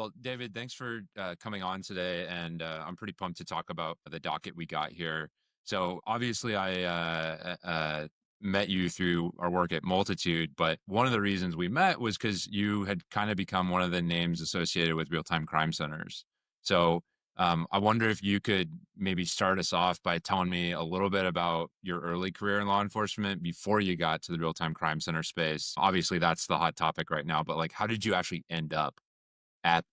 Well, David, thanks for coming on today. And I'm pretty pumped to talk about the docket we got here. So, obviously, I met you through our work at Multitude, but one of the reasons we met was because you had kind of become one of the names associated with real time crime centers. So, I wonder if you could maybe start us off by telling me a little bit about your early career in law enforcement before you got to the real time crime center space. Obviously, that's the hot topic right now, but like, how did you actually end up at,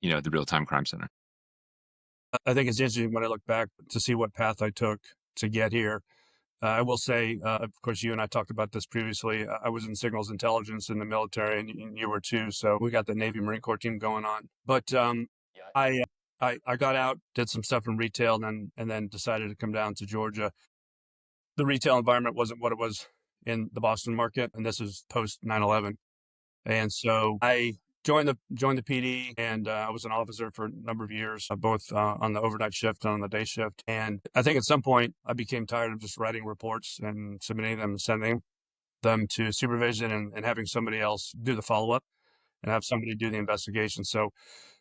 the real-time crime center? I think it's interesting when I look back to see what path I took to get here. I will say, of course, you and I talked about this previously. I was in signals intelligence in the military, and you were too. So we got the Navy Marine Corps team going on. But Yeah. I, I got out, did some stuff in retail, and then decided to come down to Georgia. The retail environment wasn't what it was in the Boston market, and this is post 9/11. And so I joined the PD, and I was an officer for a number of years, both on the overnight shift and on the day shift. And I think at some point I became tired of just writing reports and submitting them and sending them to supervision and having somebody else do the follow up and have somebody do the investigation. So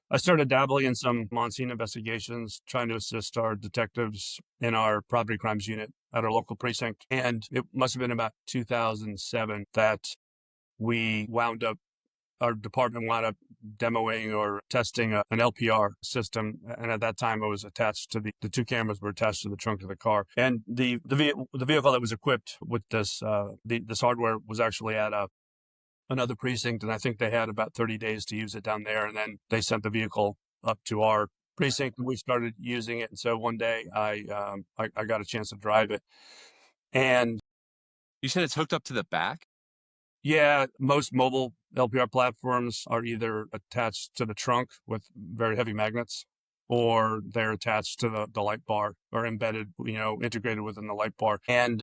I started dabbling in some on-scene investigations, trying to assist our detectives in our property crimes unit at our local precinct. And it must have been about 2007 that we wound up our department wound up demoing or testing an LPR system. And at that time, it was attached to the two cameras were attached to the trunk of the car. And the vehicle that was equipped with this hardware was actually at another precinct. And I think they had about 30 days to use it down there. And then they sent the vehicle up to our precinct and we started using it. And so one day I got a chance to drive it. And You said it's hooked up to the back? yeah, most mobile LPR platforms are either attached to the trunk with very heavy magnets, or they're attached to the light bar or embedded, integrated within the light bar. And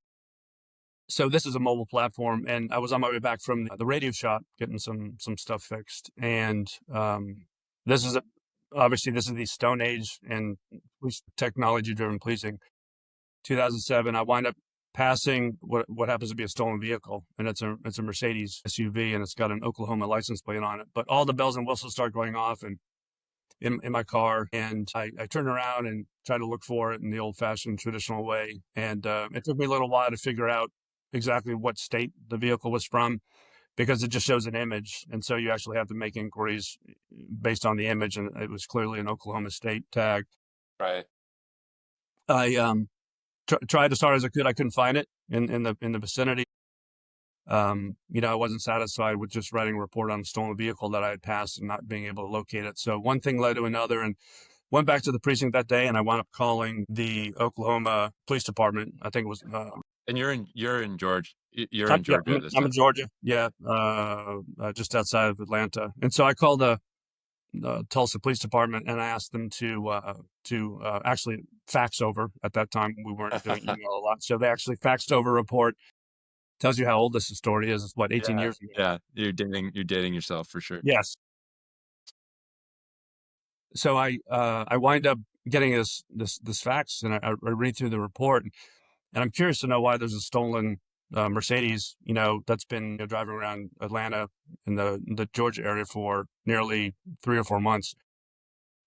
so this is a mobile platform. And I was on my way back from the radio shop getting some stuff fixed. And this is obviously this is the Stone Age and technology driven policing. 2007, I wind up passing what happens to be a stolen vehicle, and it's a Mercedes SUV, and it's got an Oklahoma license plate on it. But all the bells and whistles start going off, and in my car, and I turn around and try to look for it in the old-fashioned traditional way. And it took me a little while to figure out exactly what state the vehicle was from, because it just shows an image, and so you actually have to make inquiries based on the image, and it was clearly an Oklahoma state tag. Right. I tried as hard as I could. I couldn't find it in the vicinity. I wasn't satisfied with just writing a report on a stolen vehicle that I had passed and not being able to locate it. So one thing led to another, and went back to the precinct that day, and I wound up calling the Oklahoma Police Department. I think it was. And you're in Georgia. You're in Yeah, Georgia at this I'm in time. Georgia. Yeah, just outside of Atlanta. And so I called the Tulsa Police Department, and I asked them to actually fax over. At that time, we weren't doing email a lot, so they actually faxed over a report. Tells you how old this story is. It's what, 18 Yeah. years ago. Yeah. You're dating yourself for sure. Yes. So I wind up getting this fax, and I read through the report, and I'm curious to know why there's a stolen Mercedes, that's been driving around Atlanta in the Georgia area for nearly 3 or 4 months.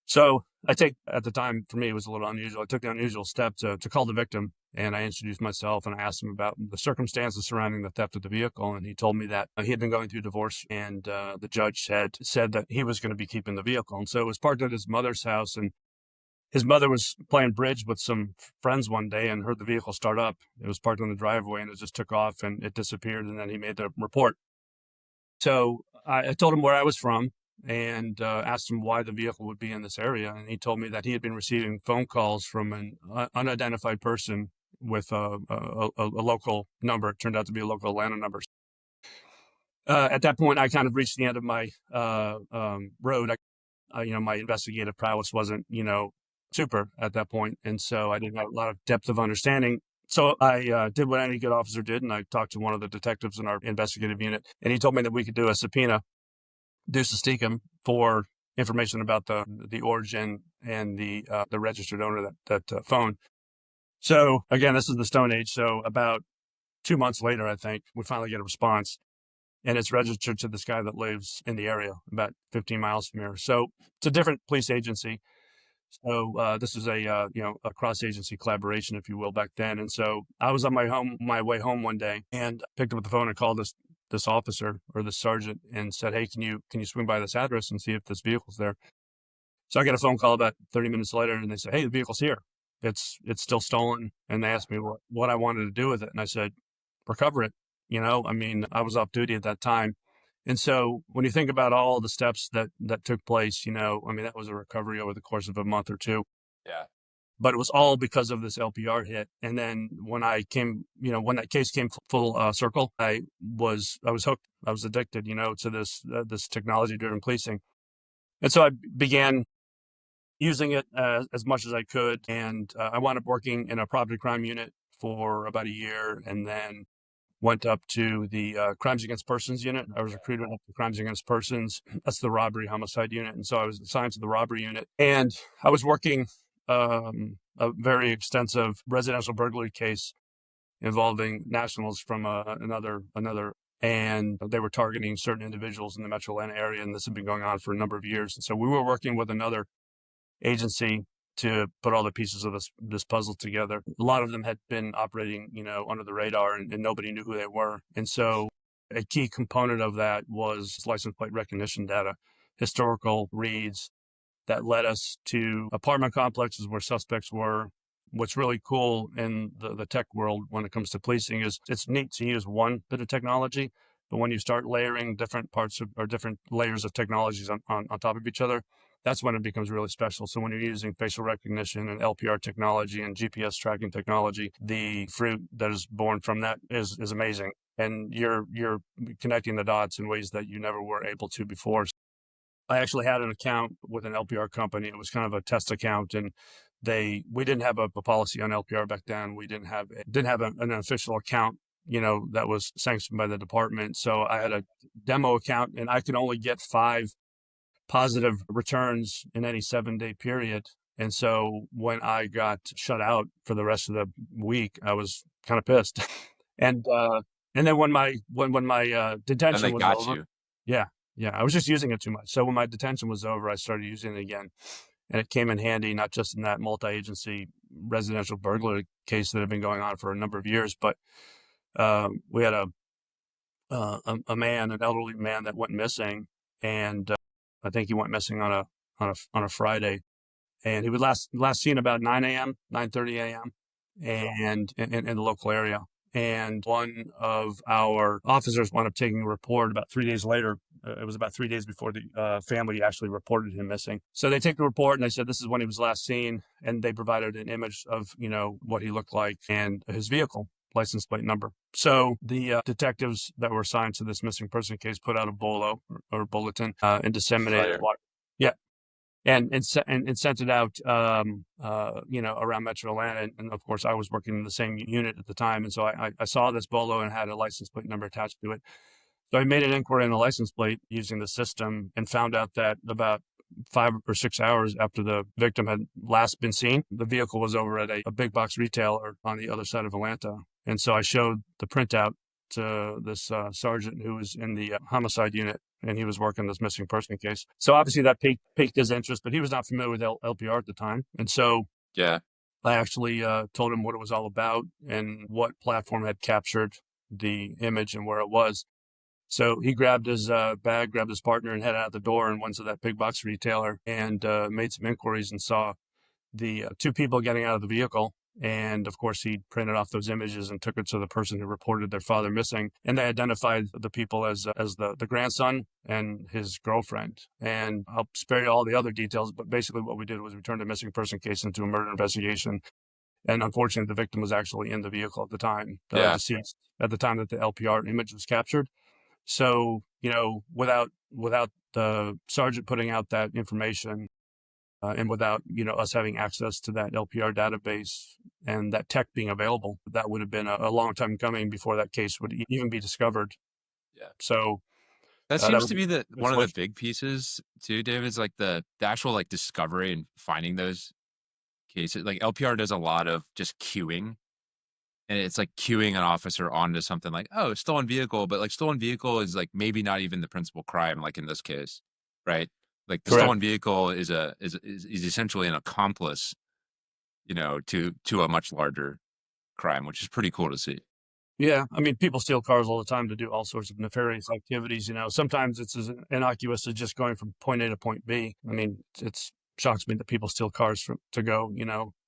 So at the time, for me, it was a little unusual. I took the unusual step to call the victim, and I introduced myself, and I asked him about the circumstances surrounding the theft of the vehicle. And he told me that he had been going through divorce, and the judge had said that he was going to be keeping the vehicle. And so it was parked at his mother's house, and his mother was playing bridge with some friends one day and heard the vehicle start up. It was parked on the driveway, and it just took off and it disappeared. And then he made the report. So I told him where I was from, and asked him why the vehicle would be in this area. And he told me that he had been receiving phone calls from an unidentified person with a local number. It turned out to be a local Atlanta number. At that point, I kind of reached the end of my road. My investigative prowess wasn't, super at that point. And so I didn't have a lot of depth of understanding. So I did what any good officer did, and I talked to one of the detectives in our investigative unit, and he told me that we could do a subpoena Deuce Steakum for information about the origin and the registered owner of that phone. So again, this is the Stone Age. So about 2 months later, I think we finally get a response, and it's registered to this guy that lives in the area about 15 miles from here. So it's a different police agency. So this is a a cross agency collaboration, if you will, back then. And so I was on my way home one day, and picked up the phone and called this officer or this sergeant and said, "Hey, can you swing by this address and see if this vehicle's there?" So I get a phone call about 30 minutes later, and they say, "Hey, the vehicle's here. It's still stolen." And they asked me what I wanted to do with it, and I said, "Recover it." I mean, I was off duty at that time. And so when you think about all the steps that took place, I mean, that was a recovery over the course of a month or two. Yeah. But it was all because of this LPR hit. And then when when that case came full circle, I was hooked. I was addicted, to this technology driven policing. And so I began using it as much as I could. And I wound up working in a property crime unit for about a year, and then went up to the crimes against persons unit. I was recruited up to crimes against persons. That's the robbery homicide unit. And so I was assigned to the robbery unit. And I was working a very extensive residential burglary case involving nationals from another, and they were targeting certain individuals in the Metro Atlanta area. And this had been going on for a number of years. And so we were working with another agency to put all the pieces of this puzzle together. A lot of them had been operating, under the radar, and nobody knew who they were. And so a key component of that was license plate recognition data, historical reads that led us to apartment complexes where suspects were. What's really cool in the tech world when it comes to policing is it's neat to use one bit of technology, but when you start layering different parts or different layers of technologies on top of each other, that's when it becomes really special. So when you're using facial recognition and LPR technology and GPS tracking technology, the fruit that is born from that is amazing. And you're connecting the dots in ways that you never were able to before. I actually had an account with an LPR company. It was kind of a test account, and we didn't have a policy on LPR back then. We didn't have an official account, that was sanctioned by the department. So I had a demo account, and I could only get 5 positive returns in any 7-day period. And so when I got shut out for the rest of the week, I was kind of pissed. and then when my And detention they was got over, you. yeah, I was just using it too much. So when my detention was over, I started using it again, and it came in handy not just in that multi-agency residential burglary case that had been going on for a number of years, but we had an elderly man that went missing, and I think he went missing on a Friday, and he was last seen about 9 a.m., 9:30 a.m., and in the local area. And one of our officers wound up taking a report about 3 days later. It was about 3 days before the family actually reported him missing. So they take the report and they said this is when he was last seen, and they provided an image of what he looked like and his vehicle license plate number. So the detectives that were assigned to this missing person case put out a bolo or bulletin and disseminated it. Yeah, and sent it out, around Metro Atlanta. And of course, I was working in the same unit at the time, and so I saw this bolo and had a license plate number attached to it. So I made an inquiry on the license plate using the system and found out that about 5 or 6 hours after the victim had last been seen, the vehicle was over at a big box retailer on the other side of Atlanta. And so I showed the printout to this sergeant who was in the homicide unit, and he was working this missing person case. So obviously that piqued his interest, but he was not familiar with LPR at the time. And so Yeah. I actually told him what it was all about and what platform had captured the image and where it was. So he grabbed his bag, grabbed his partner, and headed out the door and went to that big box retailer and made some inquiries and saw the 2 people getting out of the vehicle. And of course, he printed off those images and took it to the person who reported their father missing. And they identified the people as the grandson and his girlfriend. And I'll spare you all the other details, but basically what we did was we turned a missing person case into a murder investigation. And unfortunately, the victim was actually in the vehicle at the time, deceased at the time that the LPR image was captured. So, without the sergeant putting out that information, and without, us having access to that LPR database and that tech being available, that would have been a long time coming before that case would even be discovered. Yeah. So That that seems was to be one of the it's big pieces too, David, is like the actual like discovery and finding those cases. Like LPR does a lot of just queuing and it's like cueing an officer onto something like, oh, stolen vehicle, but like stolen vehicle is like maybe not even the principal crime, like in this case, right? Like the Correct. stolen vehicle is essentially an accomplice, to a much larger crime, which is pretty cool to see. Yeah, I mean, people steal cars all the time to do all sorts of nefarious activities. Sometimes it's as innocuous as just going from point A to point B. I mean, it's shocks me that people steal cars to go,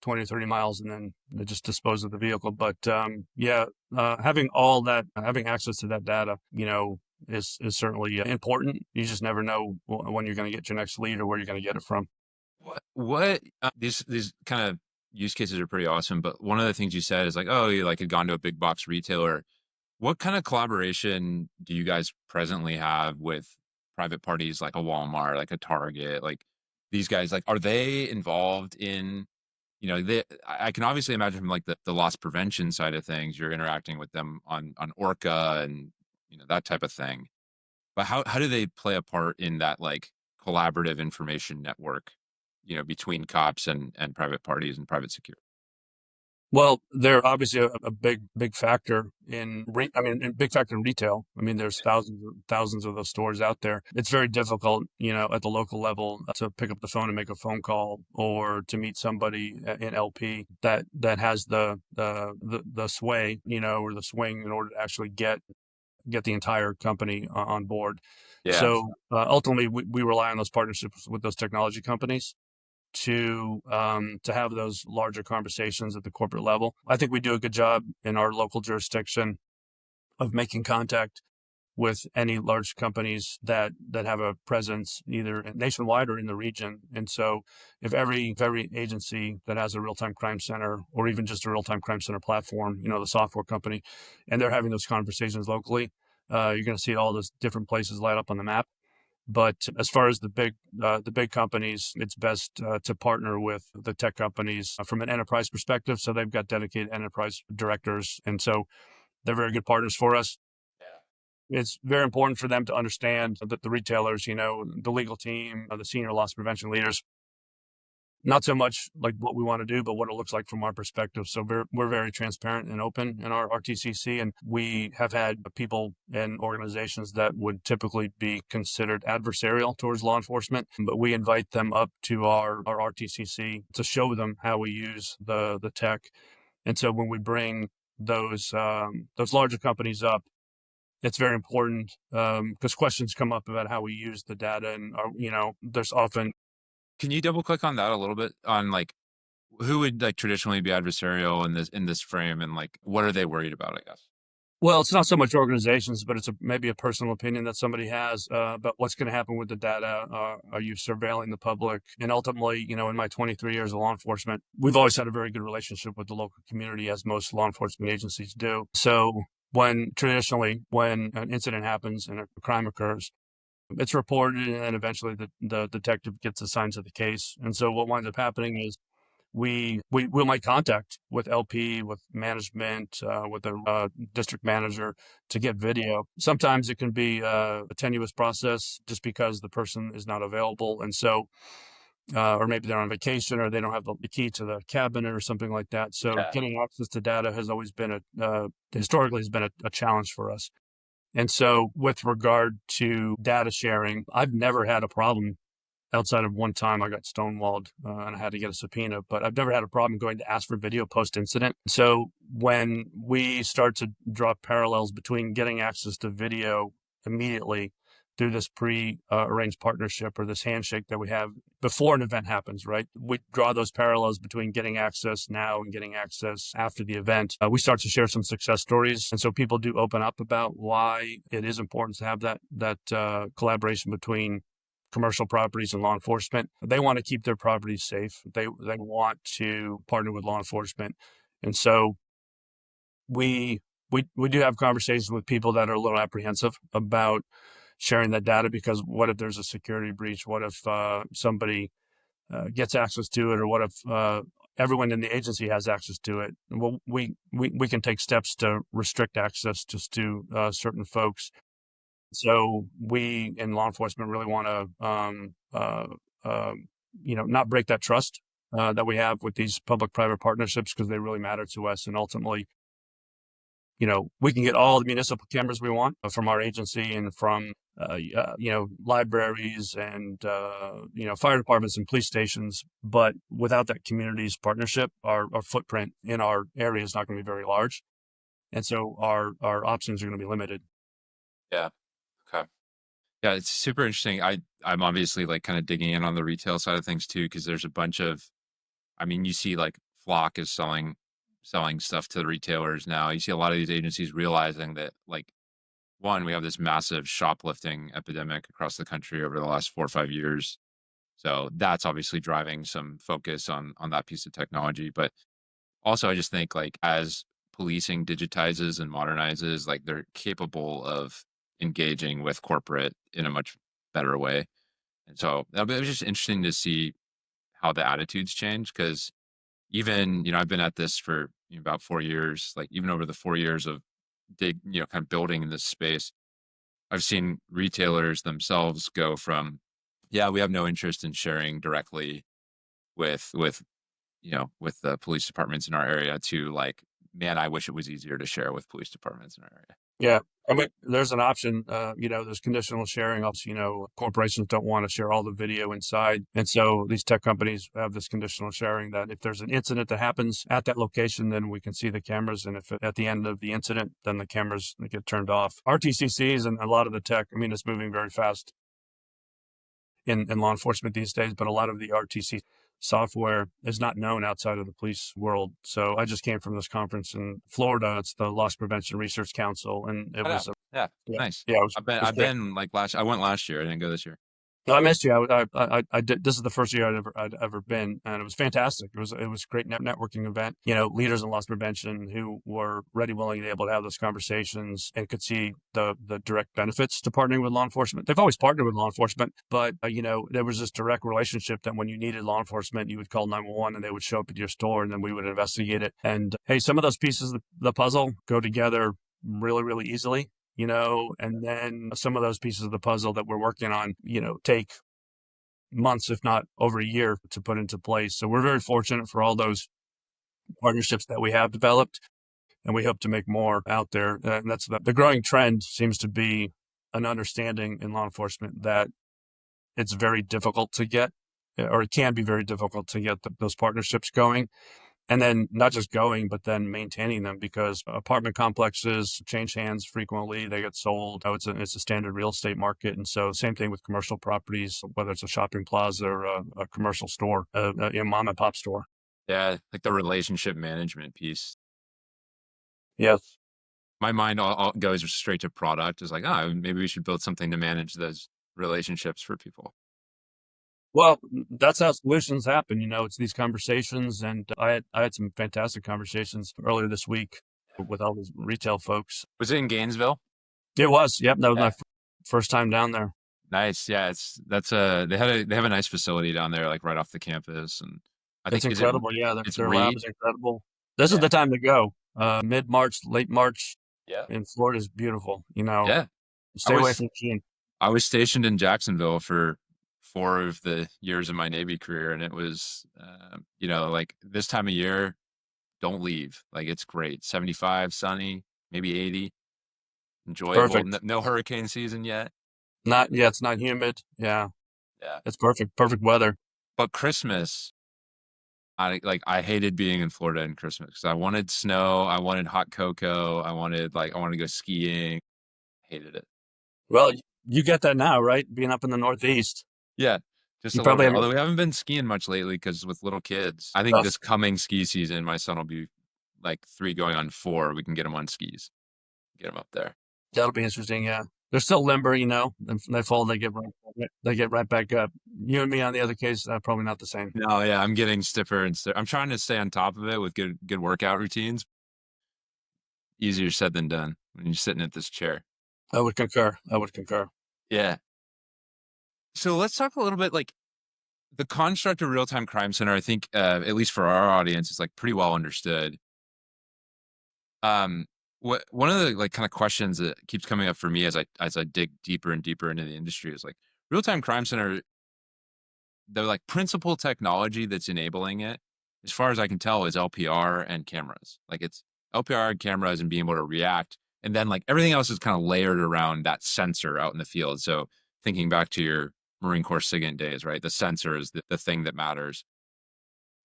20 or 30 miles and then they just dispose of the vehicle. But yeah, having all that, having access to that data, is certainly important. You just never know when you're going to get your next lead or where you're going to get it from. These kind of use cases are pretty awesome, but one of the things you said is like, oh, you like had gone to a big box retailer. What kind of collaboration do you guys presently have with private parties like a Walmart, like a Target, like these guys? Like, are they involved in, I can obviously imagine from like the loss prevention side of things, you're interacting with them on Orca and that type of thing. But how do they play a part in that like collaborative information network, between cops and private parties and private security? Well, they're obviously a big factor a big factor in retail. I mean, there's thousands of those stores out there. It's very difficult, at the local level to pick up the phone and make a phone call or to meet somebody in LP that has the sway, or the swing in order to actually get the entire company on board. Yeah. So ultimately, we rely on those partnerships with those technology companies to have those larger conversations at the corporate level. I think we do a good job in our local jurisdiction of making contact with any large companies that have a presence either nationwide or in the region. And so if every agency that has a real-time crime center or even just a real-time crime center platform, the software company, and they're having those conversations locally, you're going to see all those different places light up on the map. But as far as the big companies, it's best to partner with the tech companies from an enterprise perspective. So they've got dedicated enterprise directors, and so they're very good partners for us. It's very important for them to understand that the retailers, the legal team, the senior loss prevention leaders, not so much like what we want to do, but what it looks like from our perspective. So we're very transparent and open in our RTCC, and we have had people and organizations that would typically be considered adversarial towards law enforcement, but we invite them up to our RTCC to show them how we use the tech. And so when we bring those larger companies up, it's very important because questions come up about how we use the data, and there's often. Can you double click on that a little bit on like who would like traditionally be adversarial in this frame and like what are they worried about, I guess? Well, it's not so much organizations, but it's maybe a personal opinion that somebody has about what's going to happen with the data. Are you surveilling the public? And ultimately, in my 23 years of law enforcement, we've always had a very good relationship with the local community, as most law enforcement agencies do. So when an incident happens and a crime occurs, it's reported, and eventually the detective gets assigned to the case. And so what winds up happening is we'll make contact with LP, with management, with the district manager to get video. Sometimes it can be a tenuous process just because the person is not available. And so, or maybe they're on vacation or they don't have the key to the cabinet or something like that. So getting access to data has always been historically has been a challenge for us. And so with regard to data sharing, I've never had a problem outside of one time I got stonewalled and I had to get a subpoena, but I've never had a problem going to ask for video post-incident. So when we start to draw parallels between getting access to video immediately through this pre-arranged partnership or this handshake that we have before an event happens, right? We draw those parallels between getting access now and getting access after the event. We start to share some success stories. And so people do open up about why it is important to have that collaboration between commercial properties and law enforcement. They want to keep their properties safe. They want to partner with law enforcement. And so we do have conversations with people that are a little apprehensive about sharing that data, because what if there's a security breach? What if somebody gets access to it, or what if everyone in the agency has access to it? Well, we can take steps to restrict access just to certain folks. So we in law enforcement really want to not break that trust that we have with these public-private partnerships, because they really matter to us, and ultimately we can get all the municipal cameras we want from our agency and from, libraries and, fire departments and police stations. But without that community's partnership, our footprint in our area is not going to be very large. And so our options are going to be limited. Yeah. Okay. Yeah, it's super interesting. I'm obviously like kind of digging in on the retail side of things too, because there's a bunch of, I mean, you see like Flock is selling stuff to the retailers now. You see a lot of these agencies realizing that, like, one, we have this massive shoplifting epidemic across the country over the last 4 or 5 years. So that's obviously driving some focus on that piece of technology. But also, I just think like as policing digitizes and modernizes, like they're capable of engaging with corporate in a much better way. And so it was just interesting to see how the attitudes change, because even, I've been at this for about 4 years, like even over the 4 years of kind of building in this space, I've seen retailers themselves go from, yeah, we have no interest in sharing directly with the police departments in our area, to like, man, I wish it was easier to share with police departments in our area. Yeah. I mean, there's an option, there's conditional sharing. Also, corporations don't want to share all the video inside. And so these tech companies have this conditional sharing that if there's an incident that happens at that location, then we can see the cameras. And if at the end of the incident, then the cameras get turned off. RTCCs and a lot of the tech, I mean, it's moving very fast in law enforcement these days, but a lot of the RTC software is not known outside of the police world. So I just came from this conference in Florida. It's the Loss Prevention Research Council, and it I know. was Yeah, yeah, nice. yeah, it was I've great. been like I went last year. I didn't go this year. No, I missed you. I did. This is the first year I'd ever been, and it was fantastic. It was a great networking event. Leaders in loss prevention who were ready, willing, and able to have those conversations and could see the direct benefits to partnering with law enforcement. They've always partnered with law enforcement, but there was this direct relationship that when you needed law enforcement, you would call 911 and they would show up at your store, and then we would investigate it. And hey, some of those pieces of the puzzle go together really, really easily. And then some of those pieces of the puzzle that we're working on, take months, if not over a year, to put into place. So we're very fortunate for all those partnerships that we have developed, and we hope to make more out there. And that's the growing trend seems to be an understanding in law enforcement that it's very difficult to get, or it can be very difficult to get those partnerships going. And then not just going, but then maintaining them, because apartment complexes change hands frequently. They get sold. It's a standard real estate market. And so same thing with commercial properties, whether it's a shopping plaza or a commercial store, a mom and pop store. Yeah, like the relationship management piece. Yes. My mind all goes straight to product. Is like, oh, maybe we should build something to manage those relationships for people. Well, that's how solutions happen. It's these conversations. And I had some fantastic conversations earlier this week with all these retail folks. Was it in Gainesville? It was. Yep. That was Yeah. my first time down there. Nice. Yeah, they have a nice facility down there, like right off the campus, and I It's think incredible. Yeah, it's their lab Reed. is incredible. This is Yeah. the time to go. Mid-March, late March Yeah. in Florida is beautiful. Yeah. I Stay away was from June. I was stationed in Jacksonville for 4 of the years of my Navy career, and it was, like this time of year, don't leave. Like it's great. 75, sunny, maybe 80, enjoyable. Perfect. No hurricane season yet. It's not humid. Yeah, Yeah. it's perfect. Perfect weather. But Christmas, I hated being in Florida in Christmas because I wanted snow, I wanted hot cocoa, I wanted to go skiing. Hated it. Well, you get that now, right? Being up in the Northeast. Yeah, just You a little probably bit. have Although we haven't been skiing much lately because with little kids. I think this coming ski season, my son will be like 3 going on 4. We can get him on skis, get him up there. That'll be interesting. Yeah. They're still limber, and they fall, they get right back up. You and me on the other case, probably not the same. No, yeah, I'm getting stiffer and I'm trying to stay on top of it with good workout routines. Easier said than done when you're sitting at this chair. I would concur. Yeah. So let's talk a little bit like the construct of real-time crime center. I think, at least for our audience, is like pretty well understood. One of the like kind of questions that keeps coming up for me as I dig deeper and deeper into the industry is like real-time crime center, the like principal technology that's enabling it, as far as I can tell, is LPR and cameras. Like LPR cameras and being able to react. And then like everything else is kind of layered around that sensor out in the field. So thinking back to your Marine Corps SIGINT days, right? The sensor is the thing that matters.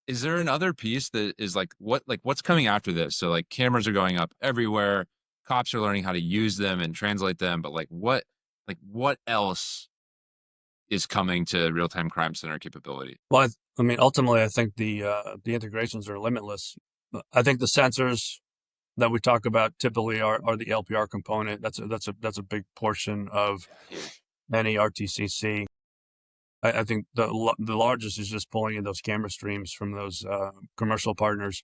Is there another piece that is what's coming after this? So like cameras are going up everywhere. Cops are learning how to use them and translate them, but what else is coming to real-time crime center capability? Well, I mean, ultimately, I think the integrations are limitless. I think the sensors that we talk about typically are the LPR component. That's a big portion of Huge. any RTCC. I think the largest is just pulling in those camera streams from those commercial partners.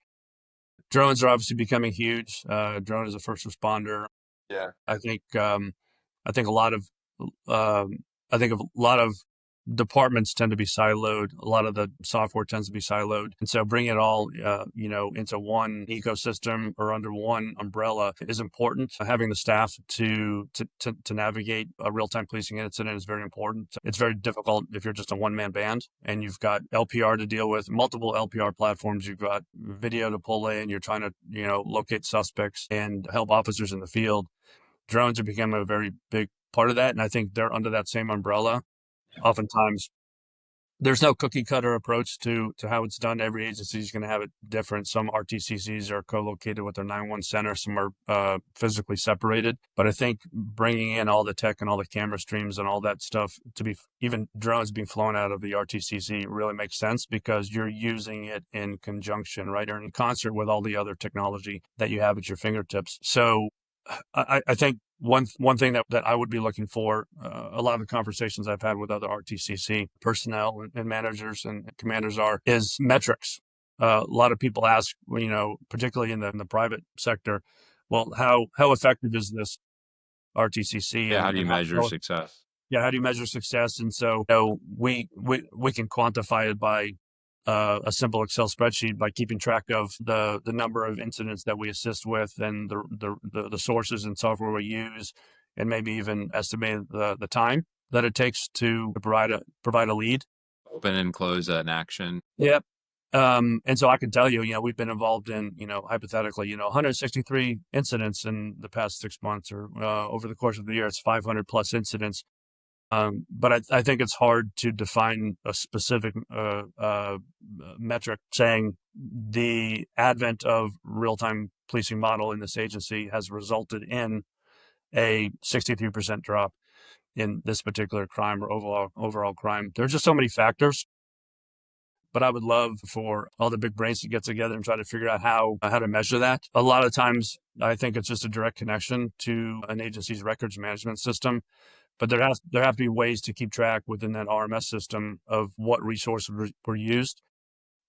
Drones are obviously becoming huge. Drone is a first responder. Yeah. I think I think a lot of um, I think a lot of departments tend to be siloed. A lot of the software tends to be siloed, and so bringing it all into one ecosystem or under one umbrella is important. Having the staff to navigate a real time policing incident is very important. It's very difficult if you're just a one man band and you've got LPR to deal with, multiple LPR platforms. You've got video to pull in. You're trying to locate suspects and help officers in the field. Drones have become a very big part of that, and I think they're under that same umbrella. Oftentimes, there's no cookie cutter approach to how it's done. Every agency is going to have it different. Some RTCCs are co-located with their 911 center. Some are physically separated. But I think bringing in all the tech and all the camera streams and all that stuff to be, even drones being flown out of the RTCC, really makes sense because you're using it in conjunction, right, or in concert with all the other technology that you have at your fingertips. So I think one thing that I would be looking for, a lot of the conversations I've had with other RTCC personnel and managers and commanders is metrics. A lot of people ask, particularly in the private sector, well, how effective is this RTCC? Yeah. How do you And measure success? how do you measure success? And so we can quantify it by a simple Excel spreadsheet by keeping track of the number of incidents that we assist with and the sources and software we use, and maybe even estimate the time that it takes to provide a lead. Open and close an action. Yep. And so I can tell you, we've been involved in, hypothetically, 163 incidents in the past 6 months, or over the course of the year, it's 500 plus incidents. But I think it's hard to define a specific metric saying the advent of real-time policing model in this agency has resulted in a 63% drop in this particular crime or overall crime. There's just so many factors. But I would love for all the big brains to get together and try to figure out how to measure that. A lot of times, I think it's just a direct connection to an agency's records management system. But there have to be ways to keep track within that RMS system of what resources were used.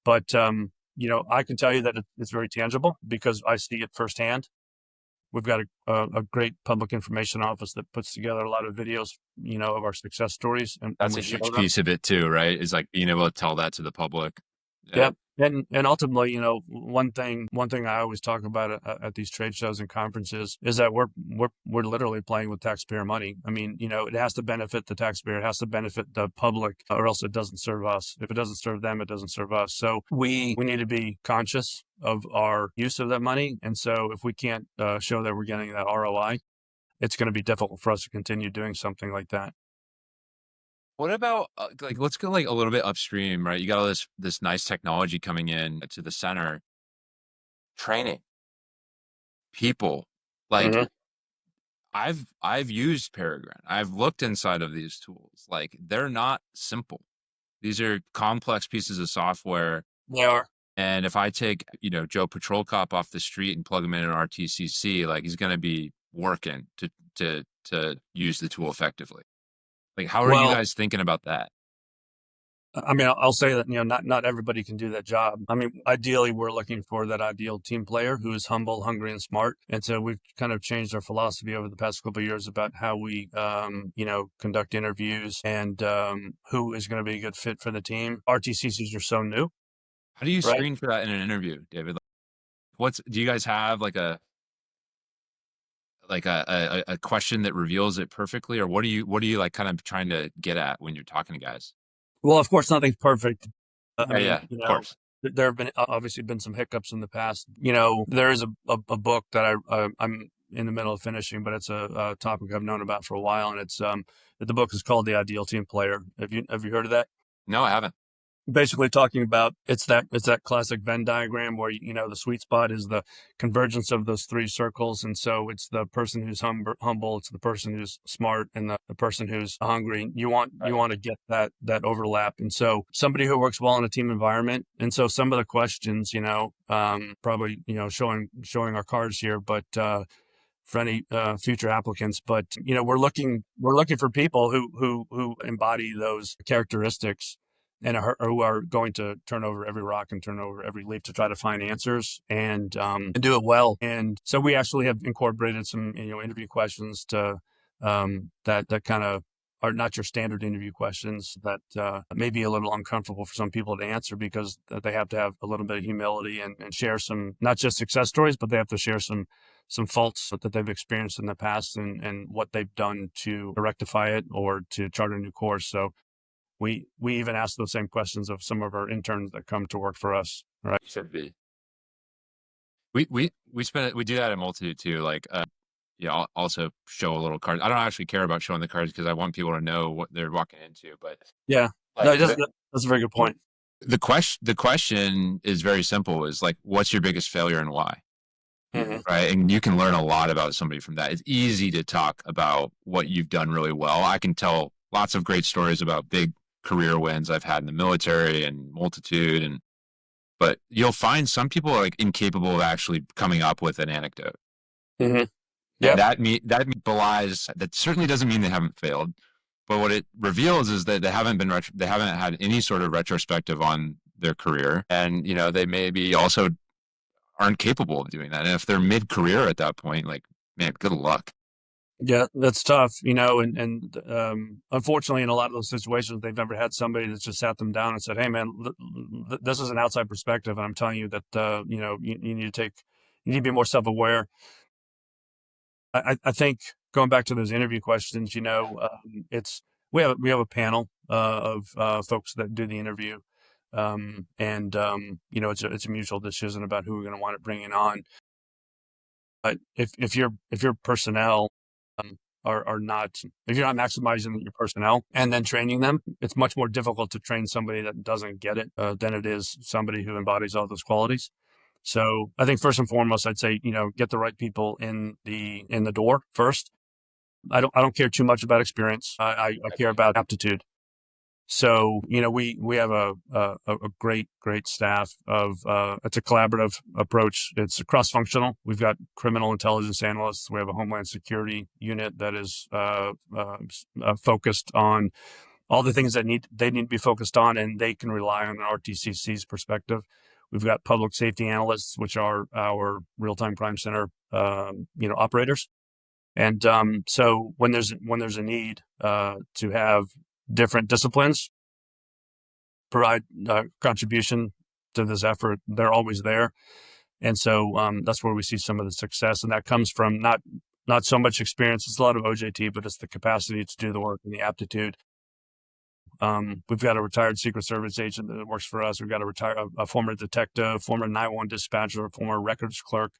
But I can tell you that it's very tangible because I see it firsthand. We've got a great public information office that puts together a lot of videos, of our success stories, and That's we a show huge them. piece of it too, right? Is like being able to tell that to the public. Yeah. And ultimately, one thing I always talk about at these trade shows and conferences is that we're literally playing with taxpayer money. I mean, it has to benefit the taxpayer, it has to benefit the public, or else it doesn't serve us. If it doesn't serve them, it doesn't serve us. So we need to be conscious of our use of that money. And so if we can't show that we're getting that ROI, it's going to be difficult for us to continue doing something like that. What about let's go like a little bit upstream, right? You got all this nice technology coming in to the center. Training people. Like Mhm. I've used Peregrine. I've looked inside of these tools. Like they're not simple. These are complex pieces of software. They are. And if I take, Joe Patrol Cop off the street and plug him in an RTCC, like he's going to be working to use the tool effectively. Like, how are you Well, guys thinking about that? I mean, I'll say that, not everybody can do that job. I mean, ideally, we're looking for that ideal team player who is humble, hungry, and smart. And so we've kind of changed our philosophy over the past couple of years about how we, conduct interviews and who is going to be a good fit for the team. RTCCs are so new, How do you right? screen for that in an interview, David? Do you guys have a question that reveals it perfectly, or what are you like kind of trying to get at when you're talking to guys? Well, of course, nothing's perfect. I Yeah, mean, yeah, of course. there have been obviously been some hiccups in the past. There is a book that I'm in the middle of finishing, but it's a topic I've known about for a while, and it's the book is called The Ideal Team Player. Have you heard of that? No, I haven't. Basically talking about it's that classic Venn diagram where the sweet spot is the convergence of those three circles, and so it's the person who's humble, it's the person who's smart, and the person who's hungry. You want to get that overlap, and so somebody who works well in a team environment. And so some of the questions, probably showing our cards here, but for any future applicants, but we're looking for people who embody those characteristics and who are going to turn over every rock and turn over every leaf to try to find answers and do it well. And so we actually have incorporated some interview questions to that kind of are not your standard interview questions that may be a little uncomfortable for some people to answer, because they have to have a little bit of humility and share some, not just success stories, but they have to share some faults that they've experienced in the past and what they've done to rectify it or to chart a new course. So we even ask those same questions of some of our interns that come to work for us. Right? Should be. We do that at Multitude too. Like, I'll also show a little card. I don't actually care about showing the cards because I want people to know what they're walking into. But yeah, like, no, that's a very good point. The question is very simple: is like, what's your biggest failure and why? Mm-hmm. Right, and you can learn a lot about somebody from that. It's easy to talk about what you've done really well. I can tell lots of great stories about big career wins I've had in the military and Multitude, but you'll find some people are like incapable of actually coming up with an anecdote. Mm-hmm. Yeah, that belies. That certainly doesn't mean they haven't failed, but what it reveals is that they haven't had any sort of retrospective on their career, and they maybe also aren't capable of doing that. And if they're mid-career at that point, like, man, good luck. Yeah, that's tough, and unfortunately, in a lot of those situations, they've never had somebody that's just sat them down and said, "Hey, man, this is an outside perspective, and I'm telling you that you need to be more self-aware." I think going back to those interview questions, it's we have a panel of folks that do the interview, and it's a mutual decision about who we're going to want to bring in on. But if your personnel are not, if you're not maximizing your personnel and then training them, it's much more difficult to train somebody that doesn't get it than it is somebody who embodies all those qualities. So I think first and foremost, I'd say, get the right people in the door first. I don't care too much about experience. I care about aptitude. So, we have a great staff of, it's a collaborative approach. It's cross-functional. We've got criminal intelligence analysts. We have a homeland security unit that is focused on all the things they need to be focused on, and they can rely on an RTCC's perspective. We've got public safety analysts, which are our real-time crime center, operators. And so when there's a need to have different disciplines provide contribution to this effort, they're always there. And so that's where we see some of the success. And that comes from not so much experience. It's a lot of OJT, but it's the capacity to do the work and the aptitude. We've got a retired Secret Service agent that works for us. We've got a former detective, former 911 dispatcher, former records clerk.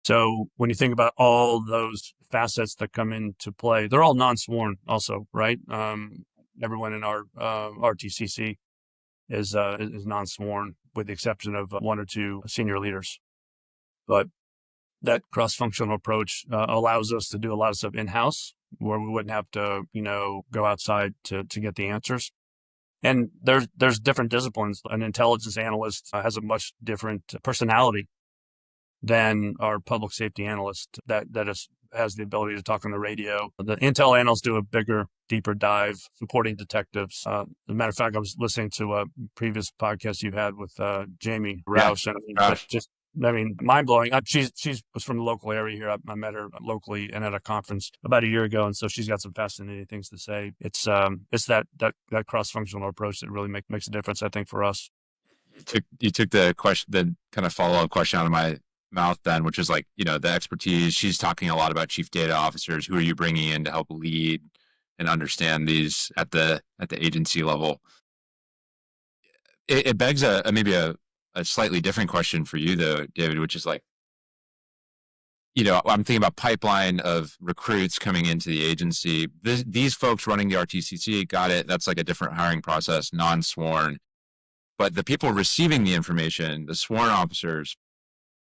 So when you think about all those facets that come into play, they're all non-sworn also, right? Everyone in our RTCC is non-sworn, with the exception of one or two senior leaders. But that cross-functional approach allows us to do a lot of stuff in-house where we wouldn't have to, go outside to get the answers. And there's different disciplines. An intelligence analyst has a much different personality than our public safety analyst that has the ability to talk on the radio. The intel analysts do a bigger, deeper dive, supporting detectives. As a matter of fact, I was listening to a previous podcast you had with Jamie Roush, and mind blowing. She was from the local area here. I met her locally and at a conference about a year ago, and so she's got some fascinating things to say. It's that cross functional approach that really makes a difference, I think, for us. You took the kind of follow up question out of my mouth then, which is like, the expertise. She's talking a lot about chief data officers. Who are you bringing in to help lead and understand these at the agency level? It begs maybe a a slightly different question for you though, David, which is like, I'm thinking about pipeline of recruits coming into the agency. These folks running the RTCC, got it. That's like a different hiring process, non-sworn. But the people receiving the information, the sworn officers,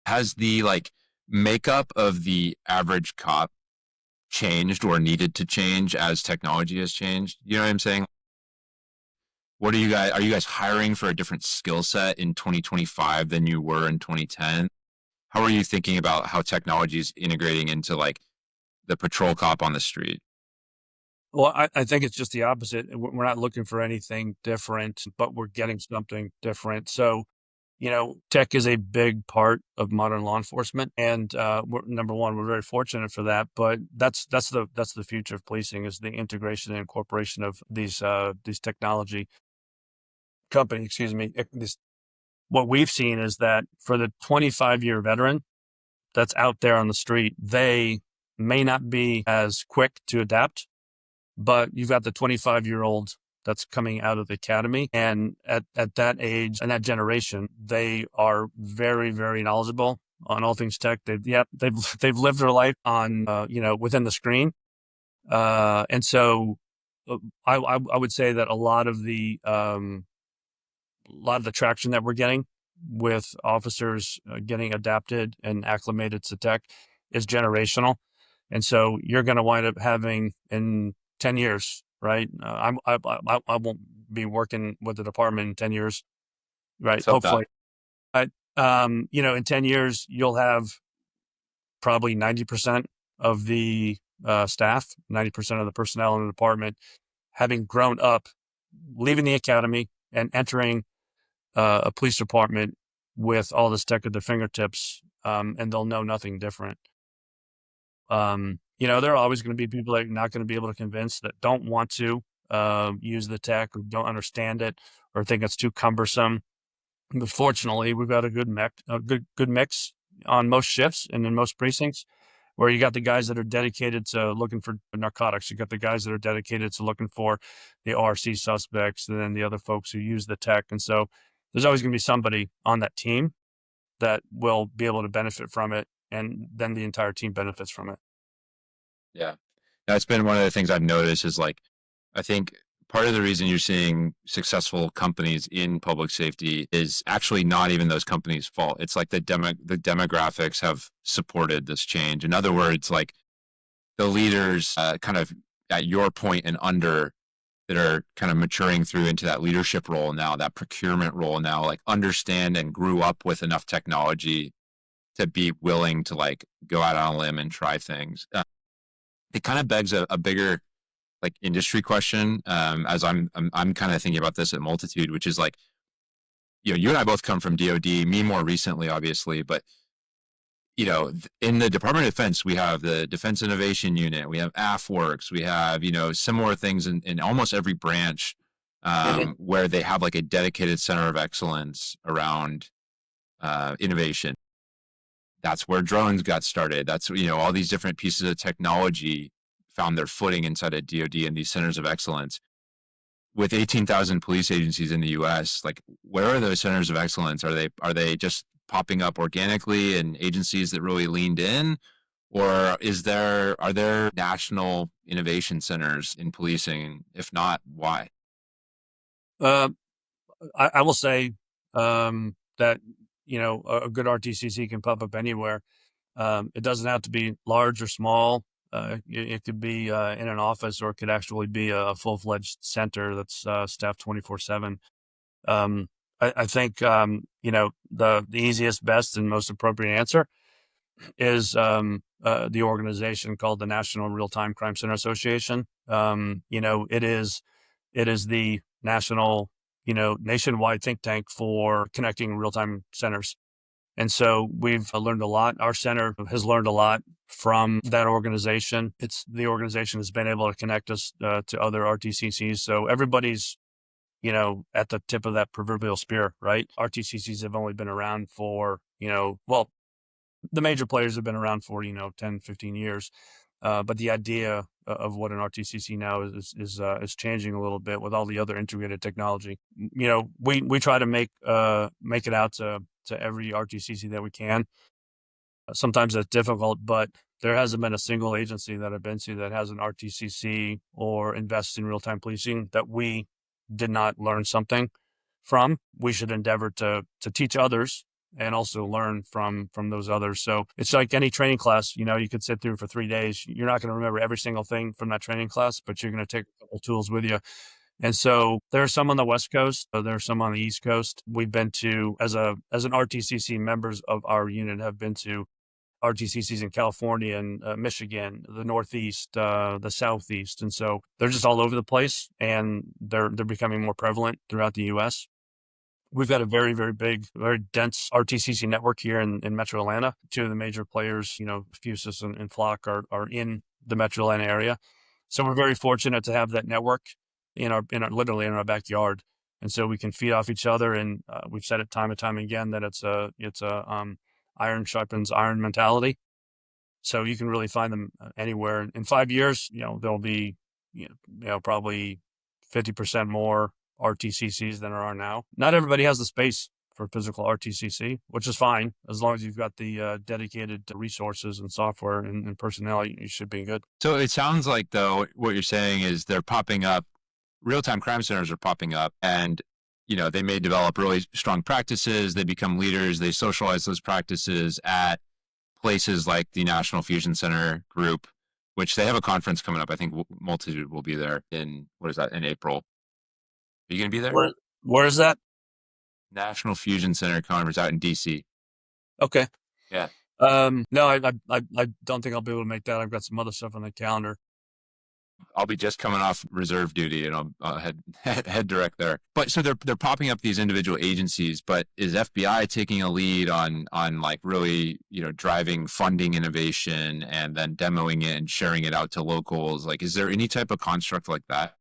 has the like makeup of the average cop changed or needed to change as technology has changed? You know what I'm saying? Are you guys hiring for a different skill set in 2025 than you were in 2010? How are you thinking about how technology is integrating into like the patrol cop on the street? Well, I think it's just the opposite. We're not looking for anything different, but we're getting something different. So, tech is a big part of modern law enforcement, and number one, we're very fortunate for that. But that's the future of policing, is the integration and incorporation of these technology companies. Excuse me. What we've seen is that for the 25-year veteran that's out there on the street, they may not be as quick to adapt, but you've got the 25-year-old that's coming out of the academy. And at that age and that generation, they are very, very knowledgeable on all things tech. They've lived their life on, within the screen. And so I would say that a lot of the traction that we're getting with officers getting adapted and acclimated to tech is generational. And so you're going to wind up having in 10 years, right? I won't be working with the department in 10 years, right? Hopefully. But, in 10 years, you'll have probably 90% of the staff, 90% of the personnel in the department having grown up, leaving the academy and entering a police department with all this tech at their fingertips, and they'll know nothing different. There are always going to be people that are not going to be able to convince, that don't want to use the tech or don't understand it or think it's too cumbersome. But fortunately, we've got a good mix on most shifts and in most precincts, where you got the guys that are dedicated to looking for narcotics. You got the guys that are dedicated to looking for the RC suspects, and then the other folks who use the tech. And so there's always going to be somebody on that team that will be able to benefit from it, and then the entire team benefits from it. Yeah. That's been one of the things I've noticed is like, I think part of the reason you're seeing successful companies in public safety is actually not even those companies' fault. It's like the demographics have supported this change. In other words, like the leaders kind of at your point and under, that are kind of maturing through into that leadership role now, that procurement role now, like understand and grew up with enough technology to be willing to like go out on a limb and try things. It kind of begs a bigger like industry question, as I'm kind of thinking about this at Multitude, which is like, you and I both come from DoD, me more recently, obviously, but in the Department of Defense, we have the Defense Innovation Unit, we have AFWorks, we have, similar things in almost every branch, where they have like a dedicated center of excellence around innovation. That's where drones got started. That's, all these different pieces of technology found their footing inside of DoD and these centers of excellence. With 18,000 police agencies in the U.S., like where are those centers of excellence? Are they just popping up organically in agencies that really leaned in, or are there national innovation centers in policing? If not, why? I will say that a good RTCC can pop up anywhere. It doesn't have to be large or small. It could be in an office, or it could actually be a full-fledged center that's staffed 24/7. I think the easiest, best, and most appropriate answer is the organization called the National Real-Time Crime Center Association. It is the national, nationwide think tank for connecting real-time centers. And so we've learned a lot. Our center has learned a lot from that organization. The organization has been able to connect us to other RTCCs. So everybody's, at the tip of that proverbial spear, right? RTCCs have only been around for, the major players have been around for, 10, 15 years. But the idea of what an RTCC now is changing a little bit with all the other integrated technology. We try to make it out to every RTCC that we can. Sometimes that's difficult, but there hasn't been a single agency that I've been to that has an RTCC or invests in real-time policing that we did not learn something from. We should endeavor to teach others and also learn from those others. So it's like any training class. You could sit through for 3 days. You're not going to remember every single thing from that training class, but you're going to take a couple tools with you. And so there are some on the West Coast, there are some on the East Coast. We've been to, as an RTCC, members of our unit have been to RTCCs in California and Michigan, the Northeast, the Southeast. And so they're just all over the place, and they're becoming more prevalent throughout the U.S. We've got a very, very big, very dense RTCC network here in Metro Atlanta. Two of the major players, Fusus and Flock, are in the Metro Atlanta area. So we're very fortunate to have that network literally in our backyard. And so we can feed off each other. And we've said it time and time again that it's a iron sharpens iron mentality. So you can really find them anywhere. In 5 years, there'll be, probably 50% more RTCCs than there are now. Not everybody has the space for physical RTCC, which is fine. As long as you've got the dedicated resources and software and personnel, you should be good. So it sounds like, though, what you're saying is they're popping up, real-time crime centers are popping up, and they may develop really strong practices. They become leaders. They socialize those practices at places like the National Fusion Center Group, which they have a conference coming up. I think Multitude will be there in April. Are you going to be there? Where is that? National Fusion Center Conference out in DC. Okay. Yeah. No, I don't think I'll be able to make that. I've got some other stuff on the calendar. I'll be just coming off reserve duty, and I'll head direct there. But so they're popping up these individual agencies. But is FBI taking a lead on like really driving funding innovation and then demoing it and sharing it out to locals? Like, is there any type of construct like that?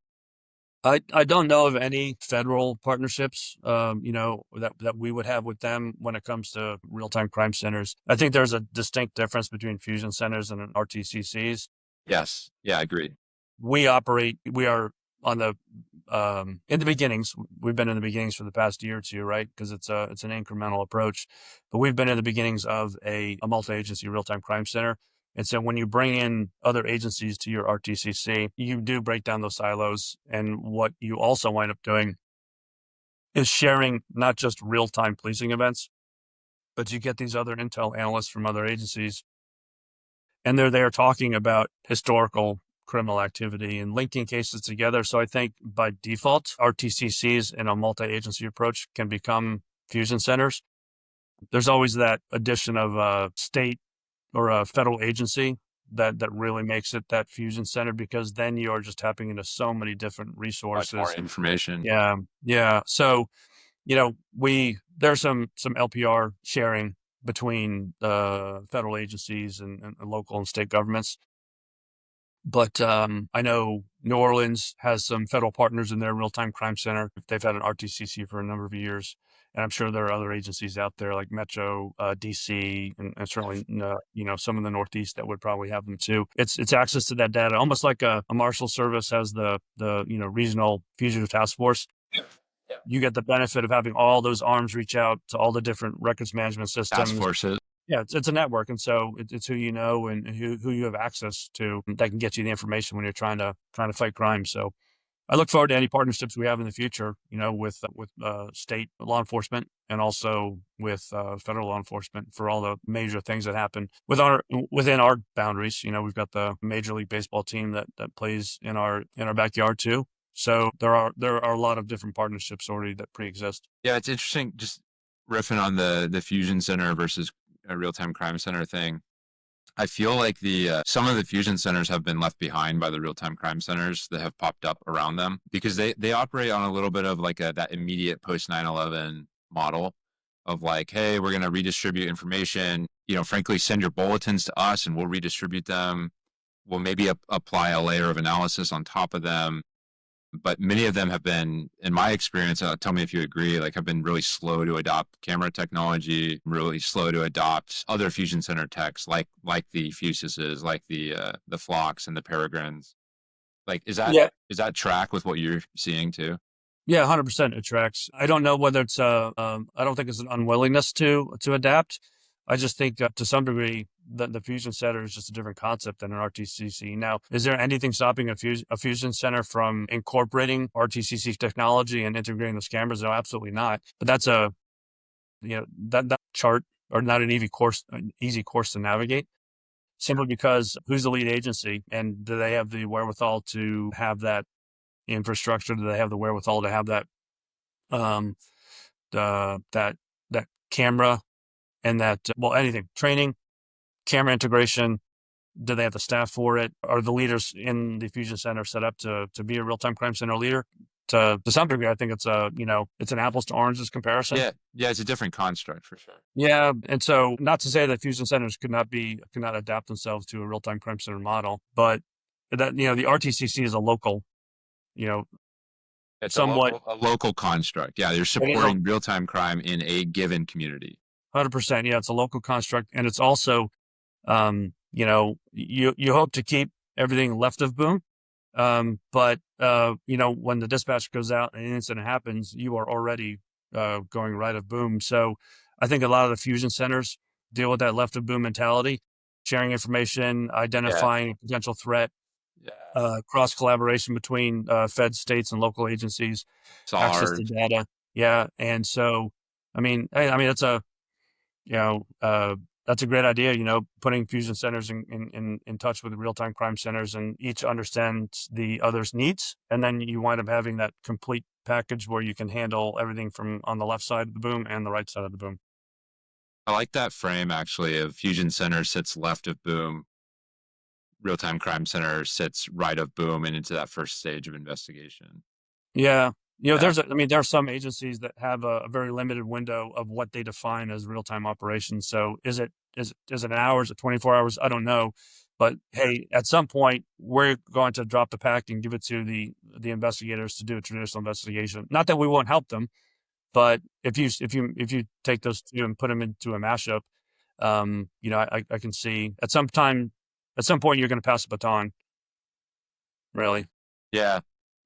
I don't know of any federal partnerships, that we would have with them when it comes to real-time crime centers. I think there's a distinct difference between fusion centers and RTCCs. Yes. Yeah, agreed. We are on the, in the beginnings. We've been in the beginnings for the past year or two, right? Because it's an incremental approach, but we've been in the beginnings of a multi-agency real-time crime center. And so when you bring in other agencies to your RTCC, you do break down those silos. And what you also wind up doing is sharing not just real-time policing events, but you get these other intel analysts from other agencies, and they're there talking about historical criminal activity and linking cases together. So I think by default, RTCCs in a multi-agency approach can become fusion centers. There's always that addition of a state or a federal agency that really makes it that fusion center, because then you're just tapping into so many different resources. Much more information. Yeah. So, there's some LPR sharing between federal agencies and local and state governments. But I know New Orleans has some federal partners in their real-time crime center. They've had an RTCC for a number of years. And I'm sure there are other agencies out there like Metro, DC, and certainly, some in the Northeast that would probably have them too. It's access to that data, almost like a Marshal Service has the regional fugitive task force. Yeah. You get the benefit of having all those arms reach out to all the different records management systems. Task forces. Yeah, it's a network, and so it's who you know and who you have access to that can get you the information when you're trying to fight crime. So I look forward to any partnerships we have in the future, with state law enforcement and also with federal law enforcement for all the major things that happen within our boundaries. We've got the Major League Baseball team that plays in our backyard too. So there are a lot of different partnerships already that pre-exist. Yeah, it's interesting. Just riffing on the fusion center versus a real-time crime center thing. I feel like some of the fusion centers have been left behind by the real-time crime centers that have popped up around them, because they operate on a little bit of like that immediate post 9/11 model of like, hey, we're going to redistribute information, frankly, send your bulletins to us and we'll redistribute them. We'll maybe apply a layer of analysis on top of them. But many of them have been, in my experience, tell me if you agree, have been really slow to adopt camera technology, really slow to adopt other fusion center techs like the Fususes, like the Flocks and the Peregrines. Like, Yeah. is that track with what you're seeing too? Yeah, 100% it tracks. I don't know whether it's I don't think it's an unwillingness to adapt. I just think to some degree the fusion center is just a different concept than an RTCC. Now, is there anything stopping a fusion center from incorporating RTCC technology and integrating those cameras? No, absolutely not. But that's that chart or not an easy course to navigate. Simply because who's the lead agency and do they have the wherewithal to have that infrastructure? Do they have the wherewithal to have that um, that camera and that anything training, camera integration? Do they have the staff for it? Are the leaders in the fusion center set up to be a real time crime center leader? To some degree, I think it's it's an apples to oranges comparison. Yeah, yeah, it's a different construct for sure. Yeah, and so not to say that fusion centers could not adapt themselves to a real time crime center model, but that the RTCC is a local, you know, It's somewhat. a local construct. Yeah, you're It is supporting real time crime in a given community. 100%. Yeah, it's a local construct, and it's also, you hope to keep everything left of boom, but when the dispatch goes out and an incident happens, you are already going right of boom. So I think a lot of the fusion centers deal with that left of boom mentality, sharing information, Yeah, identifying a potential threat, yeah. cross collaboration between fed, states, and local agencies, access to SARS. data. Yeah, and so that's you know, uh, that's a great idea. Putting fusion centers in touch with real time crime centers, and each understands the other's needs, and then you wind up having that complete package where you can handle everything from on the left side of the boom and the right side of the boom. I like that frame actually of fusion center sits left of boom, real time crime center sits right of boom and into that first stage of investigation. Yeah. Yeah, There are some agencies that have a very limited window of what they define as real time operations. So is it hours, 24 hours? I don't know. But hey, at some point we're going to drop the pack and give it to the investigators to do a traditional investigation. Not that we won't help them, but if you take those two and put them into a mashup, I can see at some point you're going to pass the baton, really. yeah,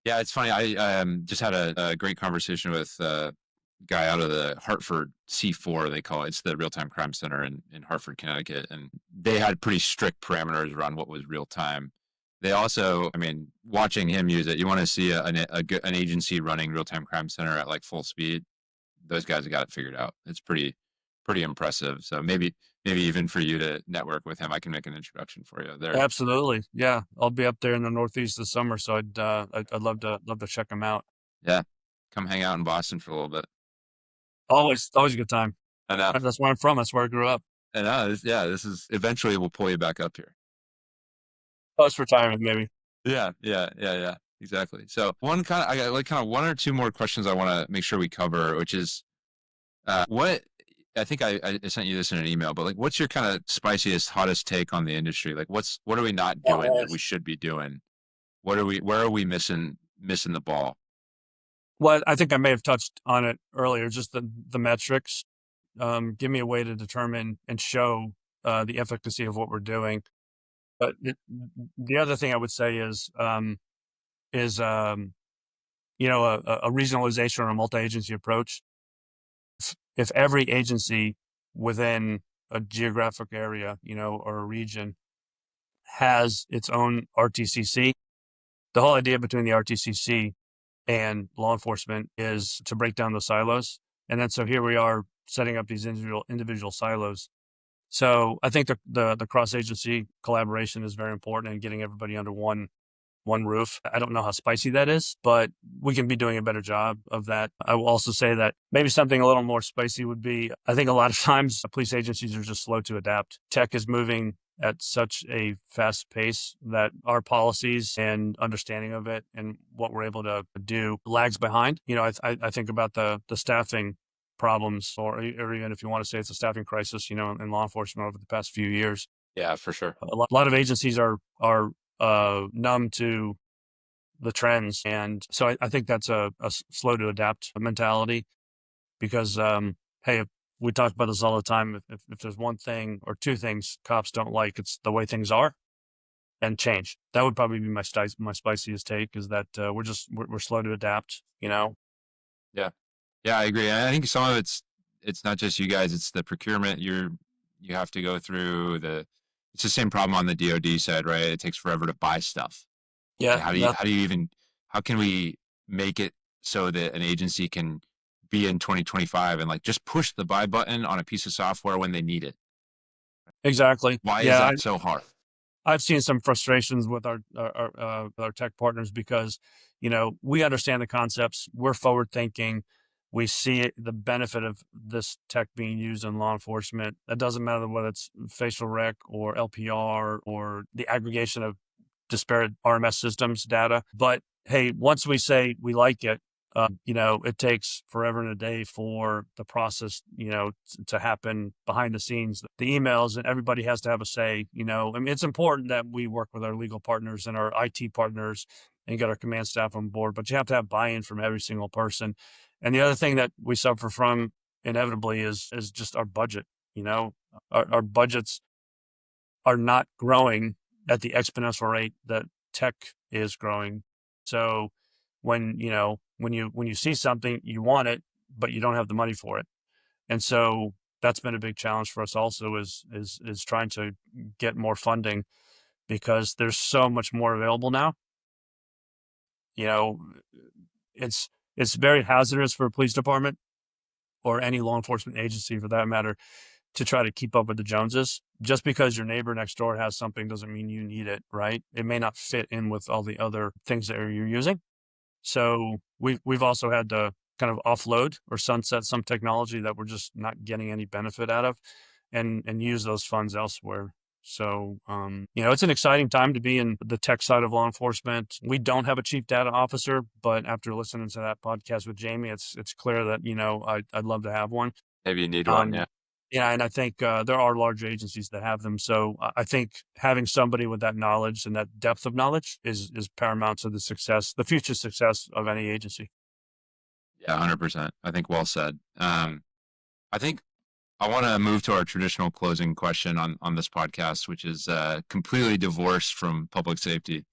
yeah. It's funny. I just had a great conversation with a guy out of the Hartford C4. They call it. It's the real time crime center in Hartford, Connecticut, and they had pretty strict parameters around what was real time. They also, I mean, watching him use it, you want to see an agency running real time crime center at like full speed. Those guys have got it figured out. It's pretty impressive. So maybe even for you to network with him, I can make an introduction for you there. Absolutely. Yeah. I'll be up there in the Northeast this summer. So I'd love to check them out. Yeah, come hang out in Boston for a little bit. Always a good time. And That's where I'm from. That's where I grew up. yeah, this is eventually we'll pull you back up here. Post retirement, maybe. Yeah. Exactly. So I got like kind of one or two more questions I want to make sure we cover, which is what I think I sent you this in an email, but like, what's your kind of spiciest, hottest take on the industry? Like, what are we not doing that we should be doing? Where are we missing the ball? Well, I think I may have touched on it earlier, just the metrics. Give me a way to determine and show the efficacy of what we're doing. But the other thing I would say is a regionalization or a multi-agency approach. If every agency within a geographic area, or a region has its own RTCC, the whole idea between the RTCC and law enforcement is to break down the silos. And then so here we are setting up these individual silos. So I think the cross agency collaboration is very important and getting everybody under one roof. I don't know how spicy that is, but we can be doing a better job of that. I will also say that maybe something a little more spicy would be, I think a lot of times police agencies are just slow to adapt. Tech is moving at such a fast pace that our policies and understanding of it and what we're able to do lags behind. I think about the staffing problems, or even if you want to say it's a staffing crisis, in law enforcement over the past few years. Yeah, for sure. A lot of agencies are numb to the trends. And so I think that's a slow to adapt mentality because, hey, we talk about this all the time. If there's one thing or two things cops don't like, it's the way things are. and change. That would probably be my spiciest take, is that we're slow to adapt, you know? Yeah. Yeah, I agree. And I think some of it's not just you guys, it's the procurement you have to go through. It's the same problem on the DoD side, right? It takes forever to buy stuff. Yeah, Like no, how can we make it so that an agency can be in 2025 and like just push the buy button on a piece of software when they need it? exactly. Why is Yeah, that so hard? I've seen some frustrations with our tech partners because, we understand the concepts. We're forward thinking. We see the benefit of this tech being used in law enforcement. It doesn't matter whether it's facial rec or LPR or the aggregation of disparate RMS systems data. But hey, once we say we like it, it takes forever and a day for the process, to happen behind the scenes. The emails, and everybody has to have a say. I mean, it's important that we work with our legal partners and our IT partners and get our command staff on board, but you have to have buy-in from every single person. And the other thing that we suffer from inevitably is just our budget. Our budgets are not growing at the exponential rate that tech is growing. So when you see something, you want it, but you don't have the money for it. And so that's been a big challenge for us also, is trying to get more funding, because there's so much more available now. You know, it's it's very hazardous for a police department or any law enforcement agency for that matter to try to keep up with the Joneses. Just because your neighbor next door has something doesn't mean you need it, right? It may not fit in with all the other things that you're using. So we've also had to kind of offload or sunset some technology that we're just not getting any benefit out of, and use those funds elsewhere. So it's an exciting time to be in the tech side of law enforcement. We don't have a chief data officer, but after listening to that podcast with Jamie, it's clear that I'd love to have one. Maybe you need one, Um, yeah. yeah, and I think there are large agencies that have them. So I think having somebody with that knowledge and that depth of knowledge is paramount to the future success of any agency. Yeah, 100%. I think well said. I think I want to move to our traditional closing question on this podcast, which is completely divorced from public safety.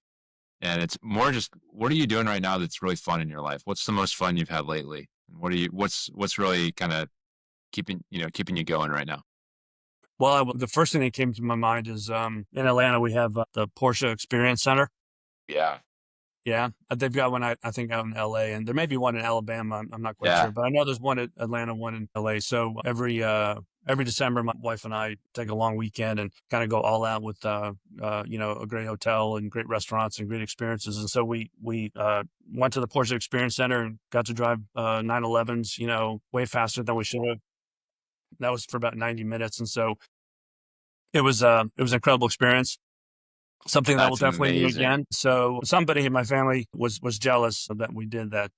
And it's more just, what are you doing right now that's really fun in your life? What's the most fun you've had lately? What's really kind of keeping you going right now? Well, the first thing that came to my mind is in Atlanta we have the Porsche Experience Center. Yeah. Yeah, they've got one, I think, out in LA, and there may be one in Alabama. I'm not quite Yeah. sure, but I know there's one in Atlanta, one in LA. So every December, my wife and I take a long weekend and kind of go all out with a great hotel and great restaurants and great experiences. And so we went to the Porsche Experience Center and got to drive 911s, way faster than we should have. That was for about 90 minutes, and so it was an incredible experience. Something that we'll That's definitely do amazing. again. So somebody in my family was jealous that we did that,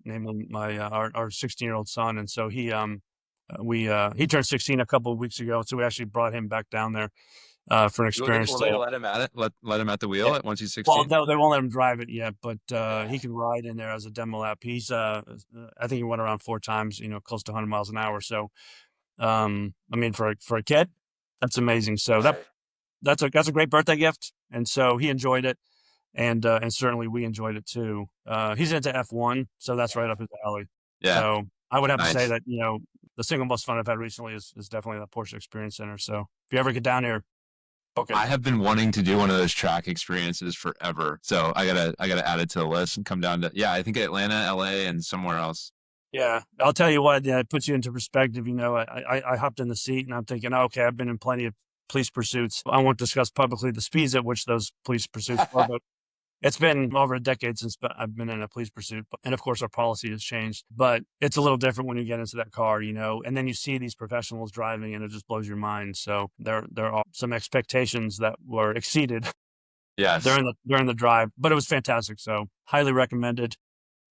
namely our 16-year-old son. And so he turned 16 a couple of weeks ago. So we actually brought him back down there for an experience. Will they let him at it? Let him at the wheel Yeah. once he's Well, 16? no, they won't let him drive it yet, but he can ride in there as a demo lap. I think he went around 4 times, close to 100 miles an hour. So, I mean, for a kid, that's amazing. So that's a great birthday gift, and so he enjoyed it, and certainly we enjoyed it too. He's into F1, so that's right up his alley. Yeah. So I would have to say Nice. that the single most fun I've had recently is definitely the Porsche Experience Center. So if you ever get down here, okay. I have been wanting to do one of those track experiences forever. So I gotta add it to the list and come down to, yeah, I think Atlanta, LA, and somewhere else. Yeah, I'll tell you what, it puts you into perspective. I hopped in the seat and I'm thinking, okay, I've been in plenty of police pursuits. I won't discuss publicly the speeds at which those police pursuits are, but it's been over a decade since I've been in a police pursuit. And of course, our policy has changed, but it's a little different when you get into that car, and then you see these professionals driving and it just blows your mind. So there are some expectations that were exceeded Yes. during the drive, but it was fantastic. So highly recommended.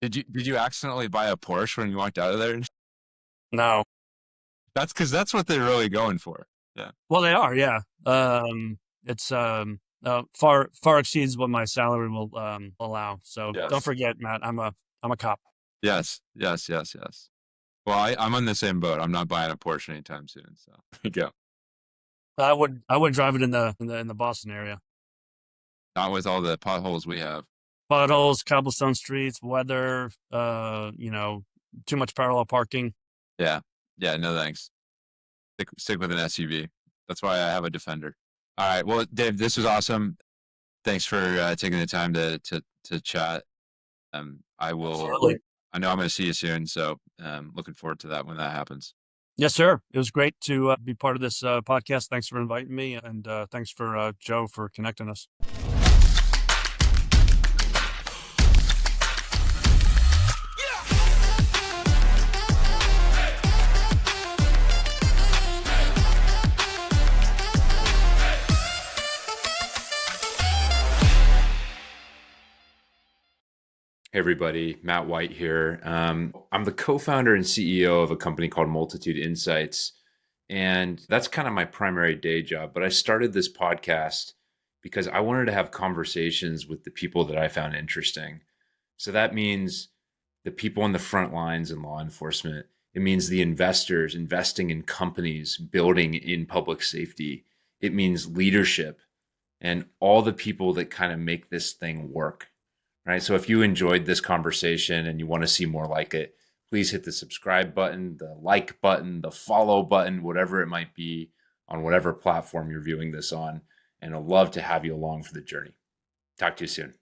Did you accidentally buy a Porsche when you walked out of there? No. That's because that's what they're really going for. Yeah. Well, they are, yeah. It's far exceeds what my salary will allow. So Yes. don't forget, Matt, I'm a cop. Yes. Yes. Yes. Yes. Well, I'm on the same boat. I'm not buying a Porsche anytime soon. So there you go. I would drive it in the Boston area. Not with all the potholes we have. Puddles, cobblestone streets, weather, too much parallel parking. Yeah. Yeah. No thanks. Stick with an SUV. That's why I have a Defender. All right. Well, Dave, this was awesome. Thanks for taking the time to chat. I will. Absolutely. I know I'm going to see you soon, so looking forward to that when that happens. Yes, sir. It was great to be part of this podcast. Thanks for inviting me, and thanks for Joe for connecting us. Hey everybody, Matt White here. I'm the co-founder and CEO of a company called Multitude Insights, and that's kind of my primary day job. But I started this podcast because I wanted to have conversations with the people that I found interesting. So that means the people on the front lines in law enforcement. It means the investors investing in companies, building in public safety. It means leadership and all the people that kind of make this thing work. Right. So if you enjoyed this conversation and you want to see more like it, please hit the subscribe button, the like button, the follow button, whatever it might be on whatever platform you're viewing this on. And I'd love to have you along for the journey. Talk to you soon.